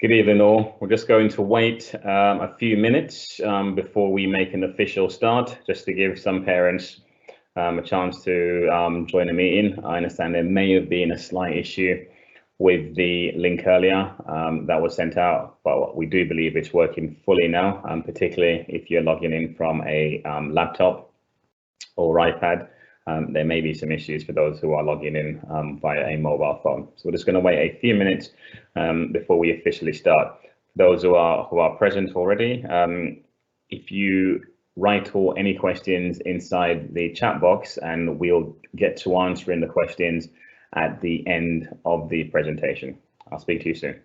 Good evening all. We're just going to wait a few minutes before we make an official start, just to give some parents a chance to join the meeting. I understand there may have been a slight issue with the link earlier that was sent out, but we do believe it's working fully now, particularly if you're logging in from a laptop or iPad. There may be some issues for those who are logging in via a mobile phone. So we're just going to wait a few minutes before we officially start. Those who are present already, if you write all any questions inside the chat box, and we'll get to answering the questions at the end of the presentation. I'll speak to you soon.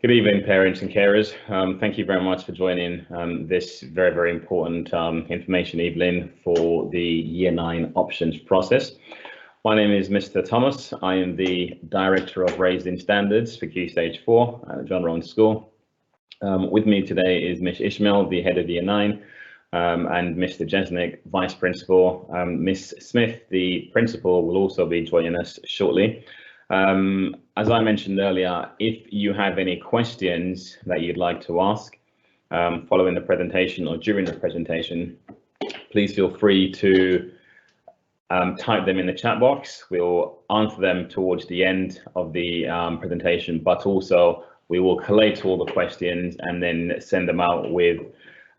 Good evening, parents and carers. Thank you very much for joining this very, very important information evening for the Year 9 options process. My name is Mr. Thomas. I am the Director of Raising Standards for Key Stage 4 at John Rowan School. With me today is Ms. Ishmael, the head of Year 9, and Mr. Jesnick, Vice Principal. Ms. Smith, the Principal, will also be joining us shortly. As I mentioned earlier, if you have any questions that you'd like to ask following the presentation or during the presentation, please feel free to type them in the chat box. We'll answer them towards the end of the presentation, but also we will collate all the questions and then send them out with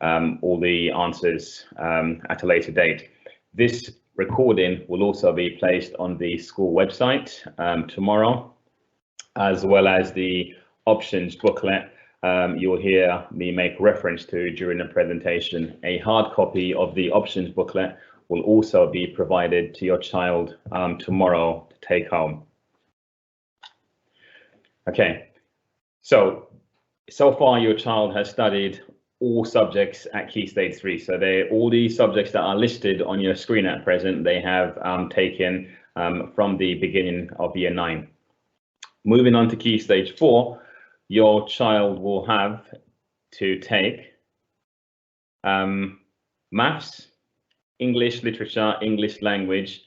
all the answers at a later date. This recording will also be placed on the school website tomorrow, as well as the options booklet you'll hear me make reference to during the presentation. A hard copy of the options booklet will also be provided to your child tomorrow to take home. Okay, so far your child has studied all subjects at Key Stage 3. So all the subjects that are listed on your screen at present, they have taken from the beginning of Year 9. Moving on to Key Stage 4, your child will have to take maths, English literature, English language,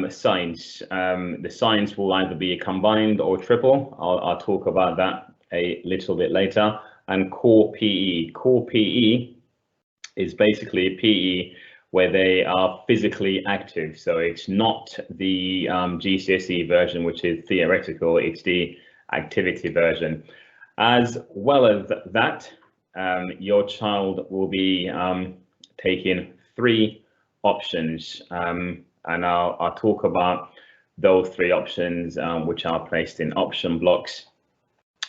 science. The science will either be combined or triple. I'll talk about that a little bit later. And core PE. Core PE is basically PE where they are physically active. So it's not the GCSE version, which is theoretical, it's the activity version. As well as that, your child will be taking 3 options, and I'll talk about those 3 options which are placed in option blocks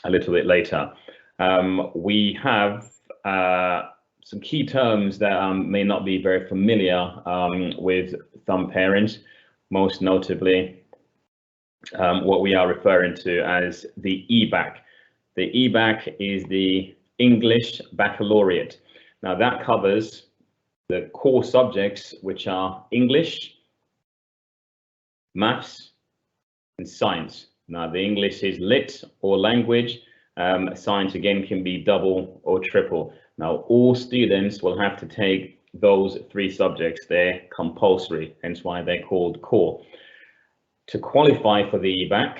a little bit later. We have some key terms that may not be very familiar with some parents, most notably what we are referring to as the EBacc. The EBacc is the English Baccalaureate. Now that covers the core subjects, which are English, maths, and science. Now the English is lit or language. Science again can be double or triple. Now all students will have to take those 3 subjects. They're compulsory, hence why they're called core. To qualify for the EBacc,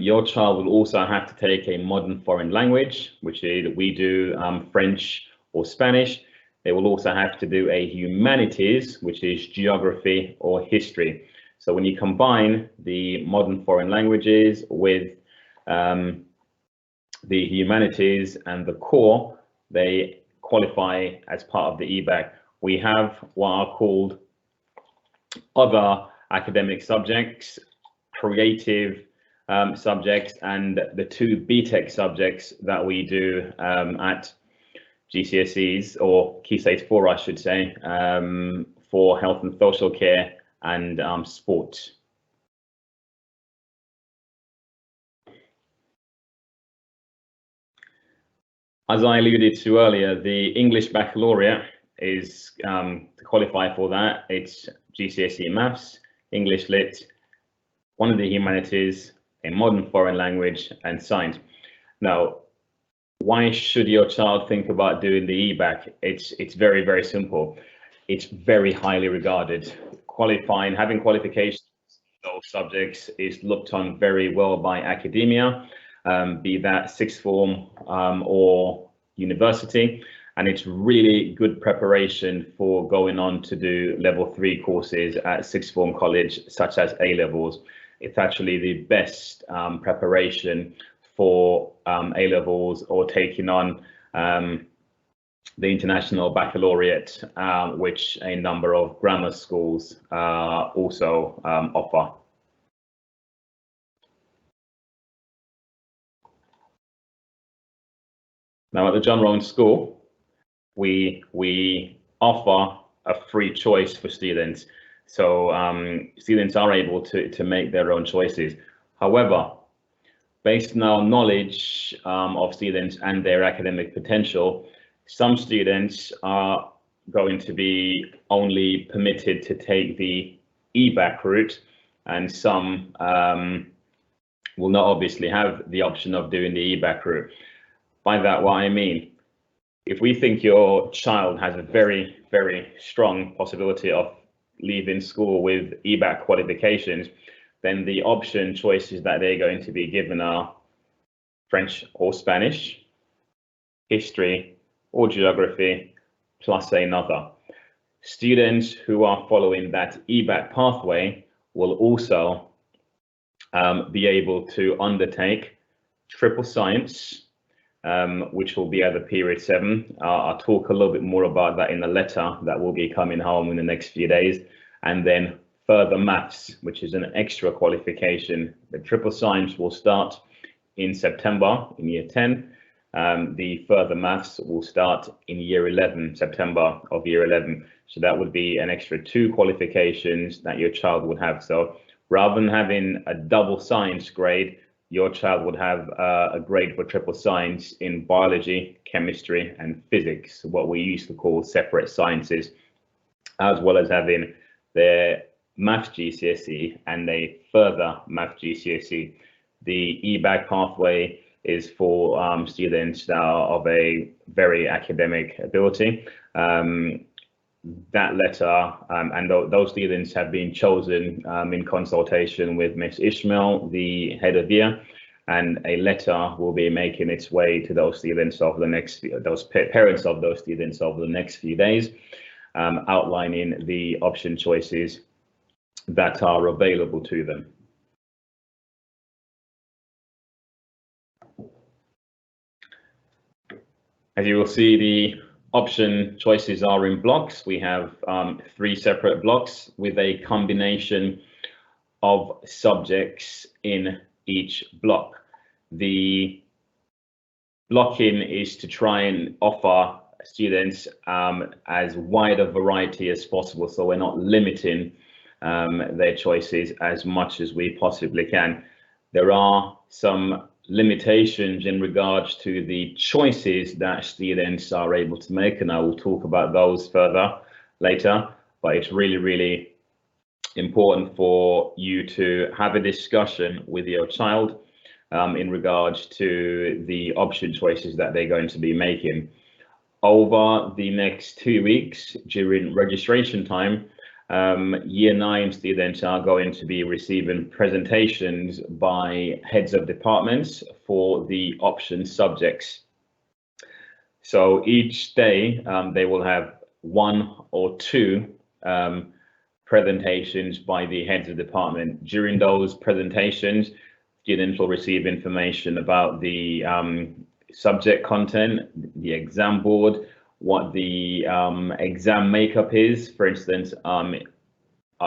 your child will also have to take a modern foreign language, which is we do French or Spanish. They will also have to do a humanities, which is geography or history. So when you combine the modern foreign languages with the humanities and the core, they qualify as part of the EBacc. We have what are called other academic subjects, creative subjects, and the 2 BTEC subjects that we do at GCSEs, or Key Stage 4, I should say, for health and social care and sport. As I alluded to earlier, the English Baccalaureate is, to qualify for that, it's GCSE Maths, English Lit, one of the humanities, a modern foreign language, and science. Now, why should your child think about doing the EBacc? It's very, very simple. It's very highly regarded. Having qualifications in those subjects is looked on very well by academia, be that 6th form or university, and it's really good preparation for going on to do level 3 courses at 6th form college, such as A-levels. It's actually the best preparation for A-levels or taking on the International Baccalaureate, which a number of grammar schools also offer. Now at the John Rowan School, we offer a free choice for students. So students are able to make their own choices. However, based on our knowledge of students and their academic potential, some students are going to be only permitted to take the EBacc route, and some will not obviously have the option of doing the EBacc route. By that, what I mean, if we think your child has a very, very strong possibility of leaving school with EBacc qualifications, then the option choices that they're going to be given are French or Spanish, history or geography, plus another. Students who are following that EBacc pathway will also be able to undertake triple science, which will be at the period 7. I'll talk a little bit more about that in the letter that will be coming home in the next few days. And then further maths, which is an extra qualification. The triple science will start in September in year 10. The further maths will start in year 11, September of year 11. So that would be an extra 2 qualifications that your child would have. So rather than having a double science grade, your child would have a grade for triple science in biology, chemistry, and physics, what we used to call separate sciences, as well as having their maths GCSE and a further maths GCSE. The EBacc pathway is for students that are of a very academic ability. That letter and those students have been chosen in consultation with Ms. Ishmael, the head of year, and a letter will be making its way to those students over the next parents of those students over the next few days, outlining the option choices that are available to them. As you will see, the option choices are in blocks. We have 3 separate blocks with a combination of subjects in each block. The blocking is to try and offer students as wide a variety as possible, so we're not limiting their choices as much as we possibly can. There are some limitations in regards to the choices that students are able to make, and I will talk about those further later, but it's really important for you to have a discussion with your child in regards to the option choices that they're going to be making. Over the next 2 weeks during registration time, Year 9 students are going to be receiving presentations by heads of departments for the option subjects. So each day they will have 1 or 2 presentations by the heads of department. During those presentations, students will receive information about the subject content, the exam board, what the exam makeup is. For instance,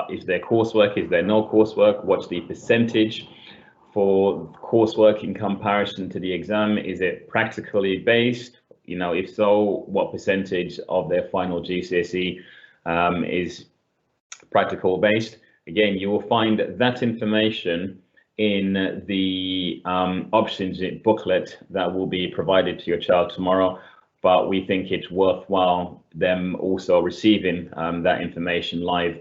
is there coursework, is there no coursework, what's the percentage for coursework in comparison to the exam, is it practically based, you know, if so, what percentage of their final GCSE is practical based. Again, you will find that information in the options booklet that will be provided to your child tomorrow, but we think it's worthwhile them also receiving that information live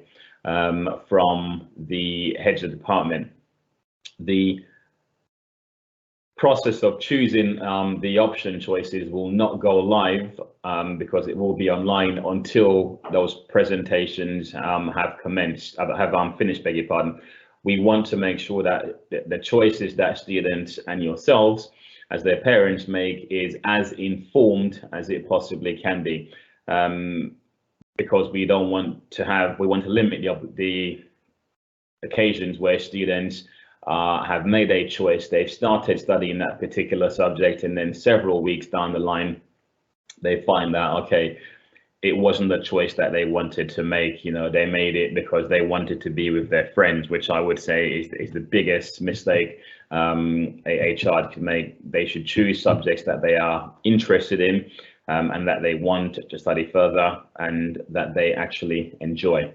from the heads of department. The process of choosing the option choices will not go live because it will be online until those presentations have finished, beg your pardon. We want to make sure that the choices that students and yourselves as their parents make is as informed as it possibly can be, because we want to limit the occasions where students have made a choice, they've started studying that particular subject, and then several weeks down the line they find out, okay, it wasn't the choice that they wanted to make. You know, they made it because they wanted to be with their friends, which I would say is the biggest mistake a child can make. They should choose subjects that they are interested in and that they want to study further and that they actually enjoy.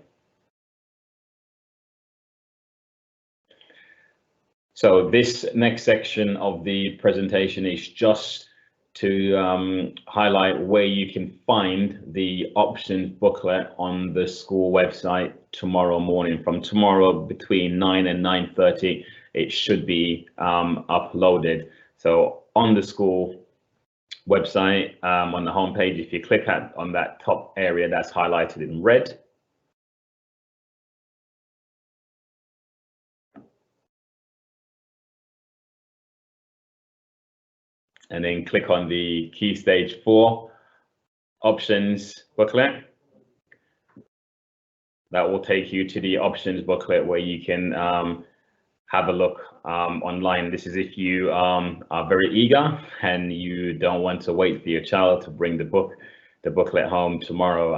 So this next section of the presentation is just to highlight where you can find the options booklet on the school website tomorrow morning. From tomorrow between 9 and 9:30, it should be uploaded. So on the school website, on the homepage, if you click on that top area that's highlighted in red, and then click on the Key Stage 4 options booklet. That will take you to the options booklet where you can have a look online. This is if you are very eager and you don't want to wait for your child to bring the booklet home tomorrow,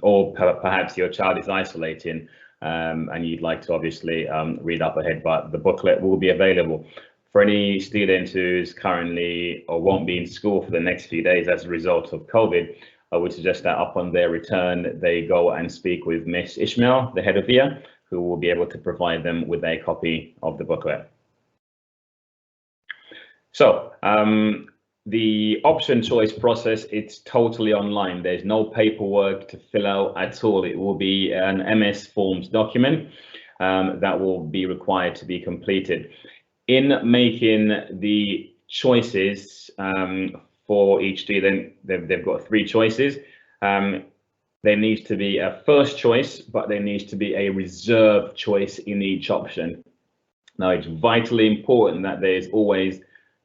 or perhaps your child is isolating and you'd like to obviously read up ahead, but the booklet will be available. For any student who's currently or won't be in school for the next few days as a result of COVID, I would suggest that upon their return, they go and speak with Miss Ishmael, the head of year, who will be able to provide them with a copy of the booklet. So the option choice process, it's totally online. There's no paperwork to fill out at all. It will be an MS Forms document that will be required to be completed. In making the choices for each student, they've got 3 choices. There needs to be a first choice, but there needs to be a reserved choice in each option. Now, it's vitally important that there's always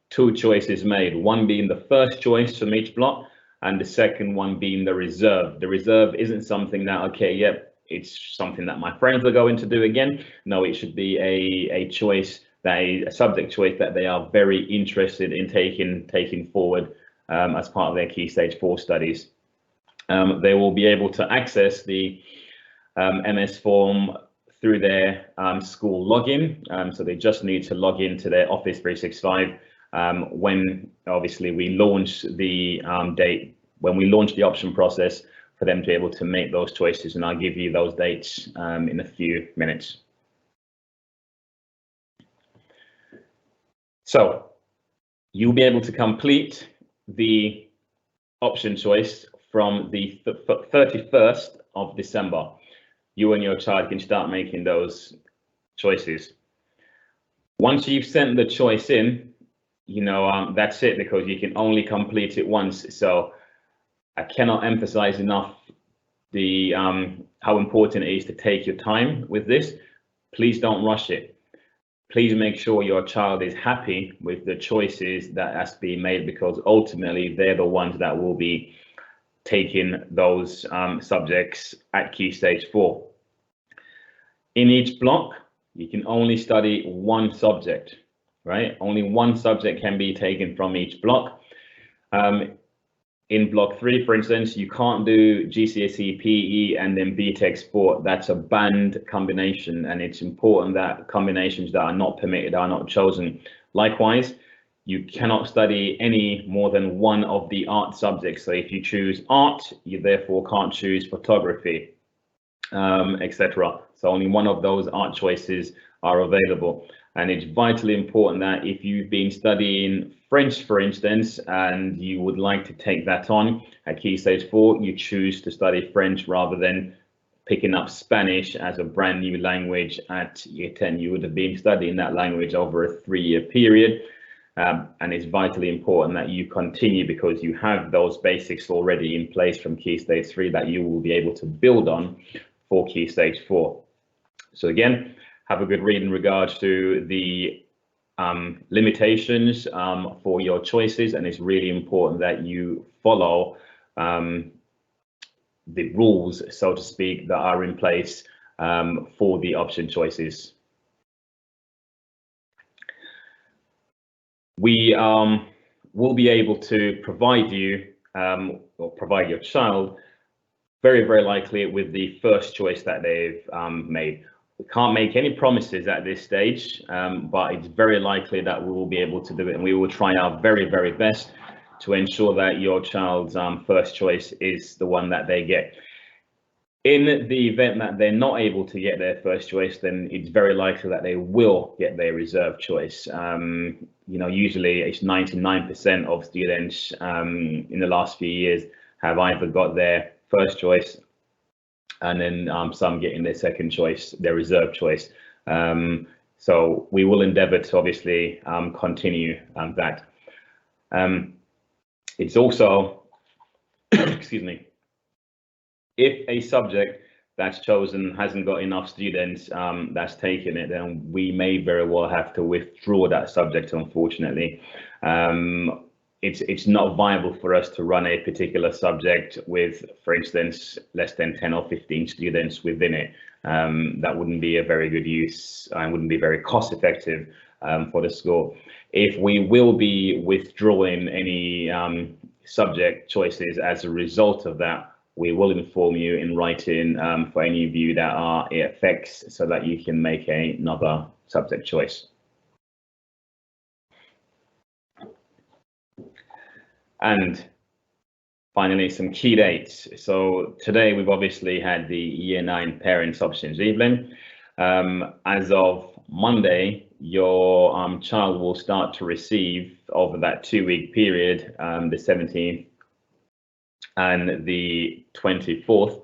two choices made, one being the first choice from each block and the second one being the reserve. The reserve isn't something that, okay, yep, it's something that my friends are going to do again. No, it should be a choice, a subject choice that they are very interested in taking forward as part of their Key Stage 4 studies. They will be able to access the MS form through their school login. So they just need to log into their Office 365 when obviously we launch the when we launch the option process, for them to be able to make those choices. And I'll give you those dates in a few minutes. So you'll be able to complete the option choice from the 31st of December. You and your child can start making those choices. Once you've sent the choice in, you know, that's it, because you can only complete it once. So I cannot emphasize enough the how important it is to take your time with this. Please don't rush it. Please make sure your child is happy with the choices that has been made, because ultimately they're the ones that will be taking those subjects at Key Stage 4. In each block, you can only study one subject, right? Only one subject can be taken from each block. In block 3, for instance, you can't do GCSE PE and then BTEC sport. That's a banned combination, and it's important that combinations that are not permitted are not chosen. Likewise, you cannot study any more than one of the art subjects. So if you choose art, you therefore can't choose photography, etc. So only one of those art choices are available. And it's vitally important that if you've been studying French, for instance, and you would like to take that on at Key Stage 4, you choose to study French rather than picking up Spanish as a brand new language at Year 10. You would have been studying that language over a 3-year period. And it's vitally important that you continue, because you have those basics already in place from Key Stage 3 that you will be able to build on for Key Stage 4. So again, have a good read in regards to the limitations for your choices, and it's really important that you follow the rules, so to speak, that are in place for the option choices. We will be able to provide you or provide your child very, very likely with the first choice that they've made. We can't make any promises at this stage, but it's very likely that we will be able to do it, and we will try our very, very best to ensure that your child's first choice is the one that they get. In the event that they're not able to get their first choice, then it's very likely that they will get their reserve choice. You know, usually it's 99% of students in the last few years have either got their first choice, and then some getting their second choice, their reserve choice. So we will endeavour to obviously continue that. It's also, excuse me, if a subject that's chosen hasn't got enough students that's taken it, then we may very well have to withdraw that subject, unfortunately. It's not viable for us to run a particular subject with, for instance, less than 10 or 15 students within it. That wouldn't be a very good use and wouldn't be very cost effective for the school. If we will be withdrawing any subject choices as a result of that, we will inform you in writing for any of you that it affects, so that you can make another subject choice. And finally, some key dates. So today we've obviously had the Year 9 Parents Options evening. As of Monday, your child will start to receive, over that 2-week period, the 17th and the 24th,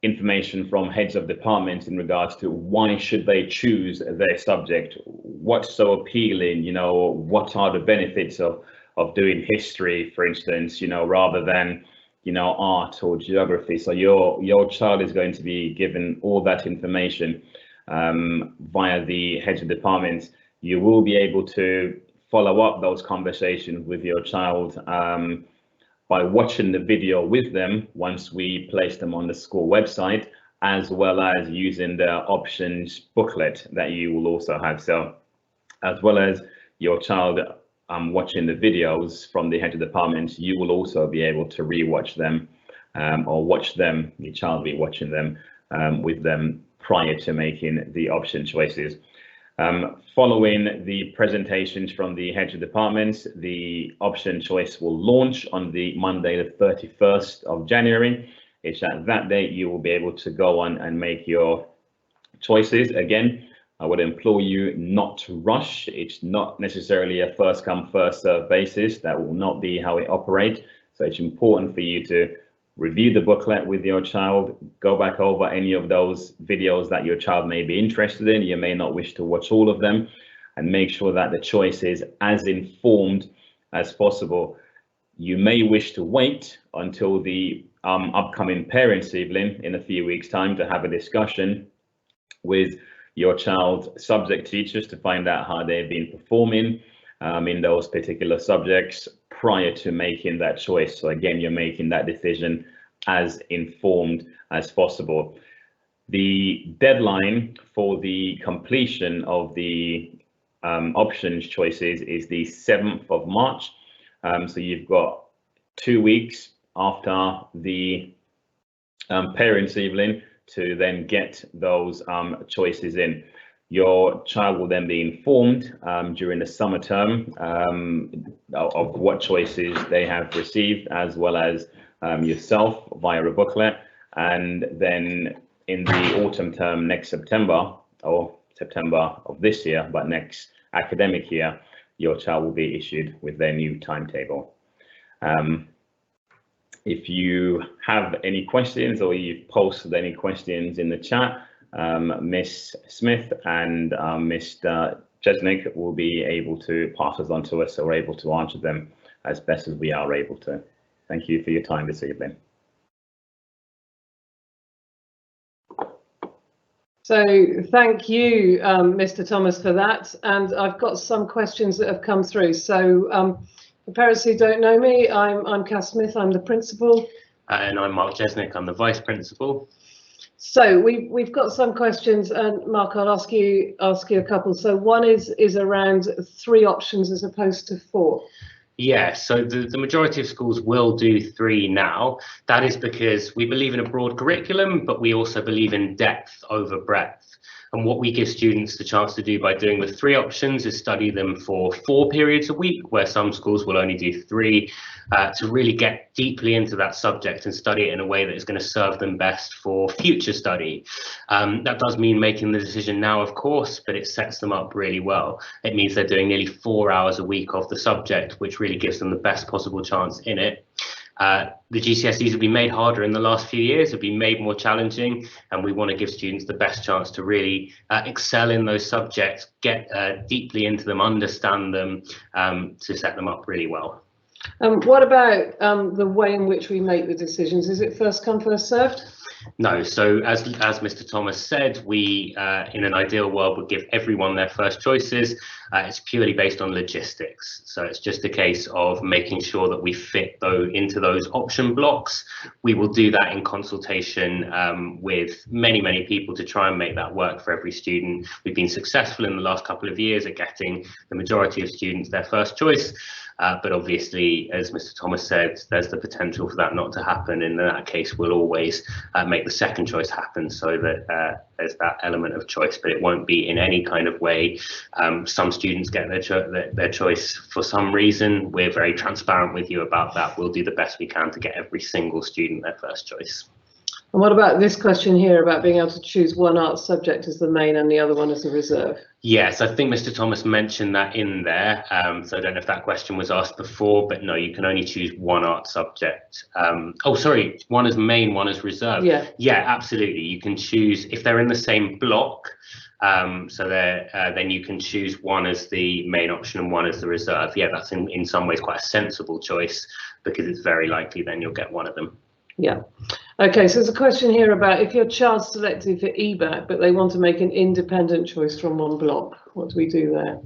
information from heads of departments in regards to why should they choose their subject, what's so appealing, you know, what are the benefits of doing history, for instance, you know, rather than, you know, art or geography. So your child is going to be given all that information. via the heads of departments, you will be able to follow up those conversations with your child by watching the video with them once we place them on the school website, as well as using the options booklet that you will also have. So as well as your child watching the videos from the head of departments, you will also be able to re-watch them or watch them, your child will be watching them with them prior to making the option choices. Following the presentations from the heads of departments, the option choice will launch on the Monday, the 31st of January. It's at that date you will be able to go on and make your choices. Again, I would implore you not to rush. It's not necessarily a first come, first serve basis. That will not be how it operates. So it's important for you to review the booklet with your child, go back over any of those videos that your child may be interested in. You may not wish to watch all of them, and make sure that the choice is as informed as possible. You may wish to wait until the upcoming parents' evening in a few weeks' time to have a discussion with your child's subject teachers to find out how they've been performing in those particular subjects prior to making that choice. So again, you're making that decision as informed as possible. The deadline for the completion of the options choices is the 7th of March. So you've got 2 weeks after the parents' evening to then get those choices in. Your child will then be informed during the summer term of what choices they have received, as well as yourself via a booklet. And then in the autumn term next September, or September of this year, but next academic year, your child will be issued with their new timetable. If you have any questions or you've posted any questions in the chat, Miss Smith and Mr. Jesnick will be able to pass us on to us, so we're able to answer them as best as we are able to. Thank you for your time this evening. So thank you, Mr. Thomas, for that. And I've got some questions that have come through. So for parents who don't know me, I'm Cass Smith, I'm the principal. And I'm Mark Jesnick, I'm the vice principal. So we've got some questions, and Mark, I'll ask you a couple. So one is around 3 options as opposed to 4. Yeah, so the majority of schools will do 3 now. That is because we believe in a broad curriculum, but we also believe in depth over breadth. And what we give students the chance to do by doing the 3 options is study them for 4 periods a week, where some schools will only do 3, to really get deeply into that subject and study it in a way that is going to serve them best for future study. That does mean making the decision now, of course, but it sets them up really well. It means they're doing nearly 4 hours a week of the subject, which really gives them the best possible chance in it. The GCSEs have been made harder in the last few years, have been made more challenging, and we want to give students the best chance to really excel in those subjects, get deeply into them, understand them, to set them up really well. What about the way in which we make the decisions? Is it first come, first served? No, so as Mr. Thomas said, we in an ideal world would give everyone their first choices. It's purely based on logistics, so it's just a case of making sure that we fit into those option blocks. We will do that in consultation with many people to try and make that work for every student. We've been successful in the last couple of years at getting the majority of students their first choice. But obviously, as Mr. Thomas said, there's the potential for that not to happen. And in that case, we'll always make the second choice happen, so that there's that element of choice, but it won't be in any kind of way. Some students get their choice for some reason. We're very transparent with you about that. We'll do the best we can to get every single student their first choice. And what about this question here about being able to choose one art subject as the main and the other one as a reserve? Yes, I think Mr. Thomas mentioned that in there. So I don't know if that question was asked before, but no, you can only choose one art subject. Oh, sorry, one as main, one as reserve. Yeah, absolutely. You can choose if they're in the same block. So then you can choose one as the main option and one as the reserve. Yeah, that's in some ways quite a sensible choice, because it's very likely then you'll get one of them. Yeah. Okay, so there's a question here about if your child's selected for EBacc, but they want to make an independent choice from one block, what do we do there?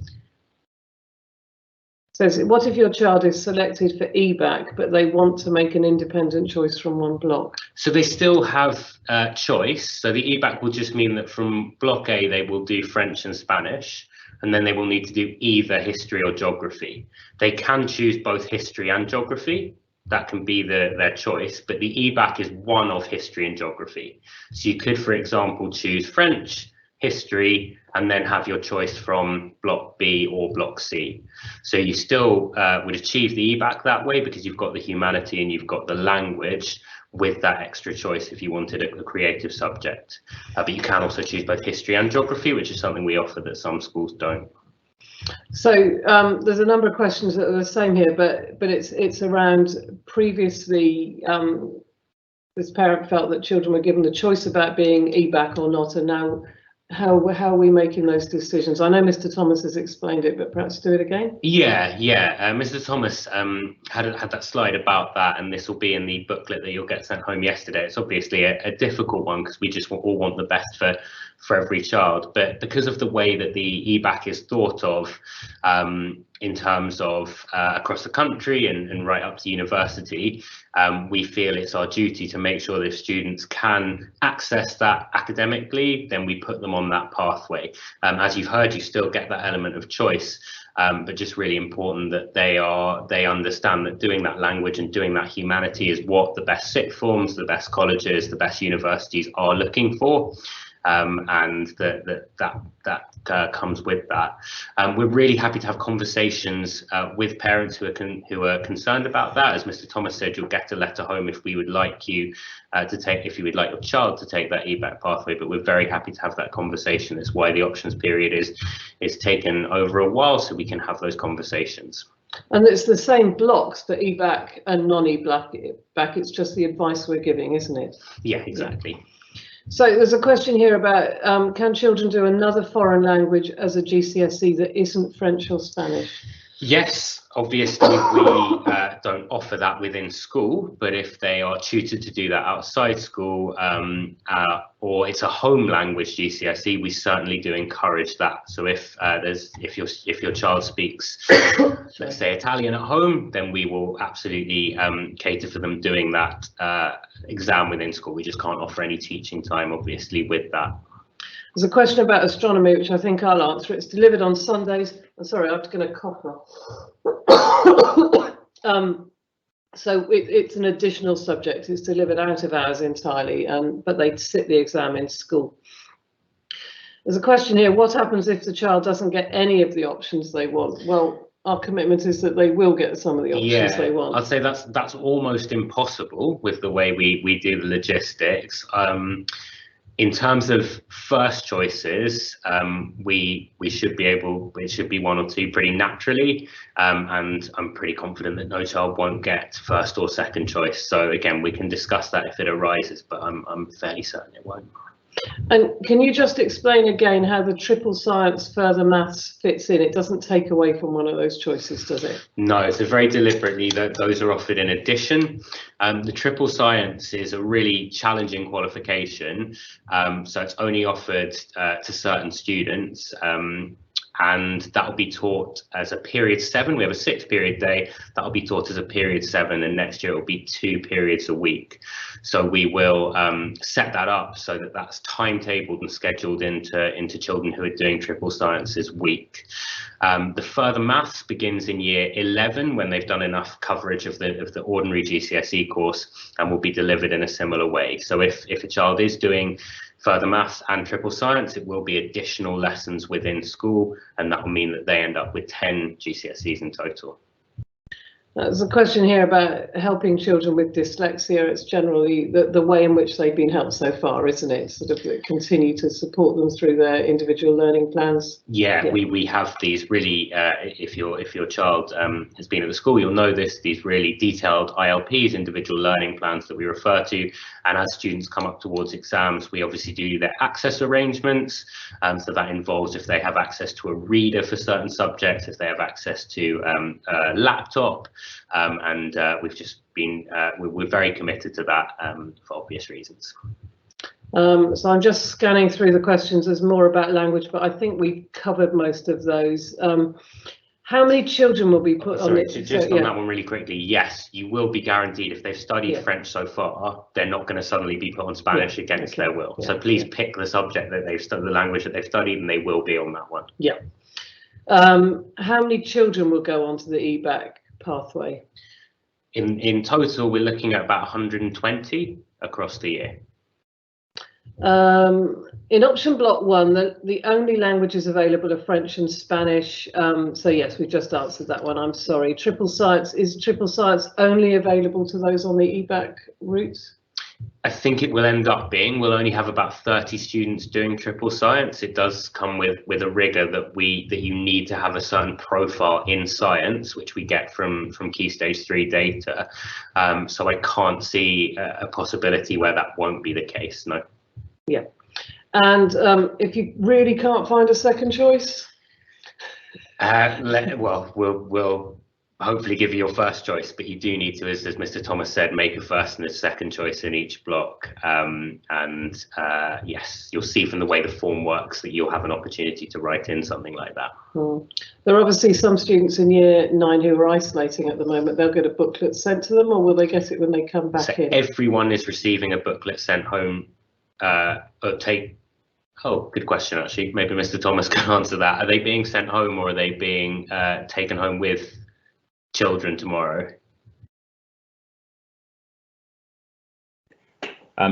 Says, what if your child is selected for EBacc, but they want to make an independent choice from one block? So they still have choice. So the EBacc will just mean that from block A, they will do French and Spanish, and then they will need to do either history or geography. They can choose both history and geography. That can be their choice, but the EBacc is one of history and geography. So you could, for example, choose French, history, and then have your choice from block B or block C. So you still would achieve the EBacc that way because you've got the humanity and you've got the language with that extra choice if you wanted a creative subject. But you can also choose both history and geography, which is something we offer that some schools don't. So there's a number of questions that are the same here, but it's around previously this parent felt that children were given the choice about being EBacc or not, and now how are we making those decisions? I know Mr. Thomas has explained it, but perhaps do it again. Yeah. Mr. Thomas had that slide about that, and this will be in the booklet that you'll get sent home yesterday. It's obviously a difficult one because we just all want the best for every child, but because of the way that the EBacc is thought of in terms of across the country and right up to university, we feel it's our duty to make sure that if students can access that academically, then we put them on that pathway. As you've heard, you still get that element of choice, but just really important that they understand that doing that language and doing that humanity is what the best sixth forms, the best colleges, the best universities are looking for. And that comes with that. We're really happy to have conversations with parents who are concerned about that. As Mr. Thomas said, you'll get a letter home if we would like you if you would like your child to take that EBacc pathway. But we're very happy to have that conversation. That's why the options period is taken over a while, so we can have those conversations. And it's the same blocks for EBacc and non-EBacc. It's just the advice we're giving, isn't it? Yeah, exactly. Yeah. So there's a question here about can children do another foreign language as a GCSE that isn't French or Spanish? Yes, obviously we don't offer that within school, but if they are tutored to do that outside school or it's a home language GCSE, we certainly do encourage that. So if your child speaks, let's say Italian at home, then we will absolutely cater for them doing that exam within school. We just can't offer any teaching time, obviously, with that. There's a question about astronomy, which I think I'll answer. It's delivered on Sundays. I'm sorry, I'm going to cough now. So it's an additional subject. It's delivered out of hours entirely, but they sit the exam in school. There's a question here, what happens if the child doesn't get any of the options they want? Well, our commitment is that they will get some of the options they want. I'd say that's almost impossible with the way we do the logistics. In terms of first choices, we should be able, it should be one or two pretty naturally, and I'm pretty confident that no child won't get first or second choice. So again, we can discuss that if it arises, but I'm fairly certain it won't. And can you just explain again how the triple science further maths fits in? It doesn't take away from one of those choices, does it? No, so very deliberately that those are offered in addition. The triple science is a really challenging qualification, so it's only offered to certain students. And that will be taught as a period 7. We have a 6 period day that will be taught as a period 7, and next year it will be 2 periods a week. So we will set that up so that that's timetabled and scheduled into children who are doing triple science this week. The further maths begins in year 11 when they've done enough coverage of the ordinary GCSE course, and will be delivered in a similar way. So if a child is doing further maths and triple science, it will be additional lessons within school, and that will mean that they end up with 10 GCSEs in total. There's a question here about helping children with dyslexia. It's generally the way in which they've been helped so far, isn't it? Sort of continue to support them through their individual learning plans. Yeah. We have these really, if your child has been at the school, you'll know this, these really detailed ILPs, individual learning plans that we refer to. And as students come up towards exams, we obviously do their access arrangements. So that involves if they have access to a reader for certain subjects, if they have access to a laptop, and we've just been we're very committed to that for obvious reasons. So I'm just scanning through the questions. There's more about language, but I think we've covered most of those. How many children will be put on it? Just on that one really quickly, yes, you will be guaranteed if they've studied French so far, they're not going to suddenly be put on Spanish against their will. So please pick the subject that they've studied, the language that they've studied, and they will be on that one. Yeah. How many children will go onto the EBacc pathway? In total, we're looking at about 120 across the year. In option block 1, the only languages available are French and Spanish. So yes, we've just answered that one. I'm sorry. Triple science, is triple science only available to those on the EBacc route? I think it will end up being, we'll only have about 30 students doing triple science. It does come with a rigor that you need to have a certain profile in science, which we get from Key Stage 3 data. So I can't see a possibility where that won't be the case, no. Yeah. And if you really can't find a second choice? Well, we'll hopefully give you your first choice, but you do need to, as Mr. Thomas said, make a first and a second choice in each block. Yes, you'll see from the way the form works that you'll have an opportunity to write in something like that. There are obviously some students in year 9 who are isolating at the moment. They'll get a booklet sent to them, or will they get it when they come back in? Everyone is receiving a booklet sent home. Good question, actually. Maybe Mr. Thomas can answer that. Are they being sent home, or are they being taken home with children tomorrow?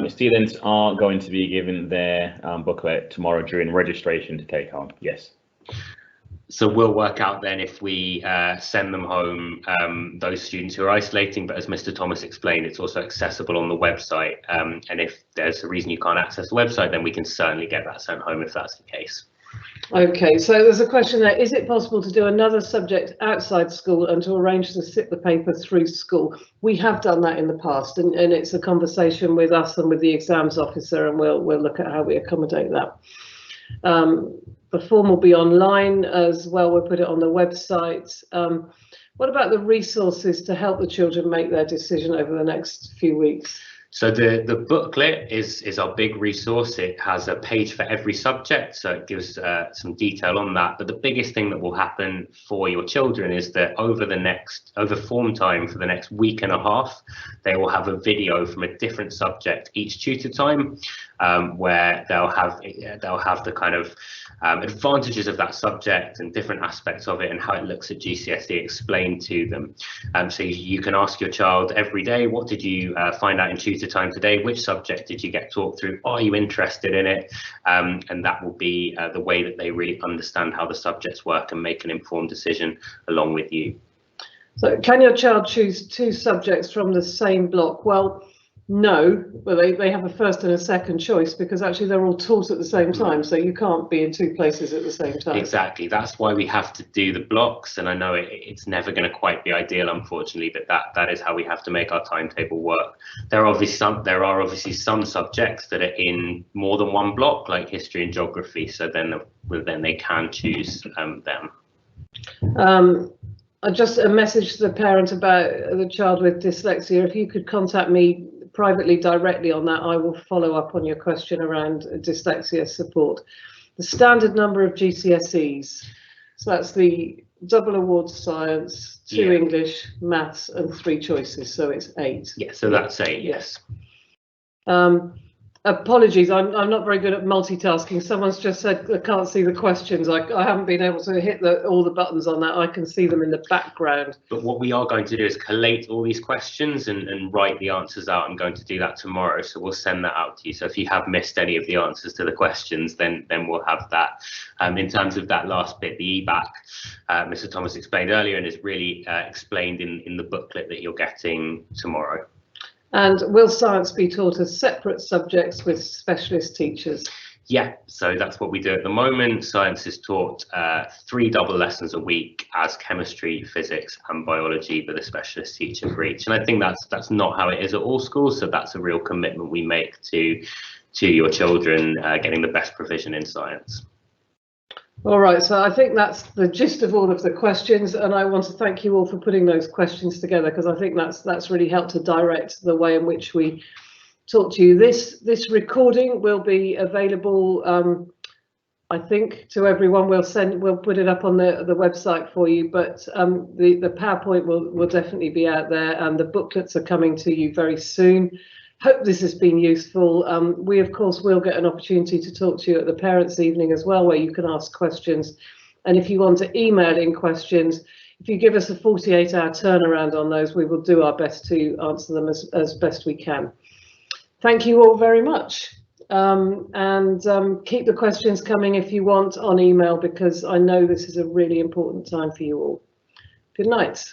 Students are going to be given their booklet tomorrow during registration to take home, yes. So we'll work out then if we send them home, those students who are isolating, but as Mr. Thomas explained, it's also accessible on the website. And if there's a reason you can't access the website, then we can certainly get that sent home if that's the case. Okay, so there's a question there. Is it possible to do another subject outside school and to arrange to sit the paper through school? We have done that in the past, and it's a conversation with us and with the exams officer, and we'll look at how we accommodate that. The form will be online as well. We'll put it on the website. What about the resources to help the children make their decision over the next few weeks? So the booklet is our big resource. It has a page for every subject, so it gives some detail on that. But the biggest thing that will happen for your children is that over form time for the next week and a half, they will have a video from a different subject each tutor time, where they'll have the kind of advantages of that subject and different aspects of it and how it looks at GCSE explained to them. So you can ask your child every day, what did you find out in tutor time today? Which subject did you get talked through? Are you interested in it? And that will be the way that they really understand how the subjects work and make an informed decision along with you. So can your child choose 2 subjects from the same block? Well, no, but they have a first and a second choice because actually they're all taught at the same time, so you can't be in 2 places at the same time. Exactly, that's why we have to do the blocks, and I know it's never going to quite be ideal, unfortunately, but that is how we have to make our timetable work. There are obviously some subjects that are in more than one block, like history and geography, so then they can choose them. Just a message to the parent about the child with dyslexia. If you could contact me privately directly on that, I will follow up on your question around dyslexia support. The standard number of GCSEs, so that's the double awards science, 2 English, maths and 3 choices, so it's 8. Yeah, so that's 8, yes. Apologies, I'm not very good at multitasking. Someone's just said I can't see the questions. I haven't been able to hit all the buttons on that. I can see them in the background. But what we are going to do is collate all these questions and write the answers out. I'm going to do that tomorrow, so we'll send that out to you. So if you have missed any of the answers to the questions, then we'll have that. In terms of that last bit, the EBacc, Mr. Thomas explained earlier and is really explained in the booklet that you're getting tomorrow. And will science be taught as separate subjects with specialist teachers? Yeah, so that's what we do at the moment. Science is taught 3 double lessons a week as chemistry, physics and biology with a specialist teacher for each. And I think that's not how it is at all schools. So that's a real commitment we make to your children getting the best provision in science. All right, so I think that's the gist of all of the questions, and I want to thank you all for putting those questions together, because I think that's really helped to direct the way in which we talk to you. This recording will be available, I think, to everyone. We'll put it up on the website for you, but the PowerPoint will definitely be out there, and the booklets are coming to you very soon. Hope this has been useful. We of course will get an opportunity to talk to you at the parents' evening as well, where you can ask questions, and if you want to email in questions, if you give us a 48-hour turnaround on those, we will do our best to answer them as best we can. Thank you all very much. Keep the questions coming if you want on email, because I know this is a really important time for you all. Good night.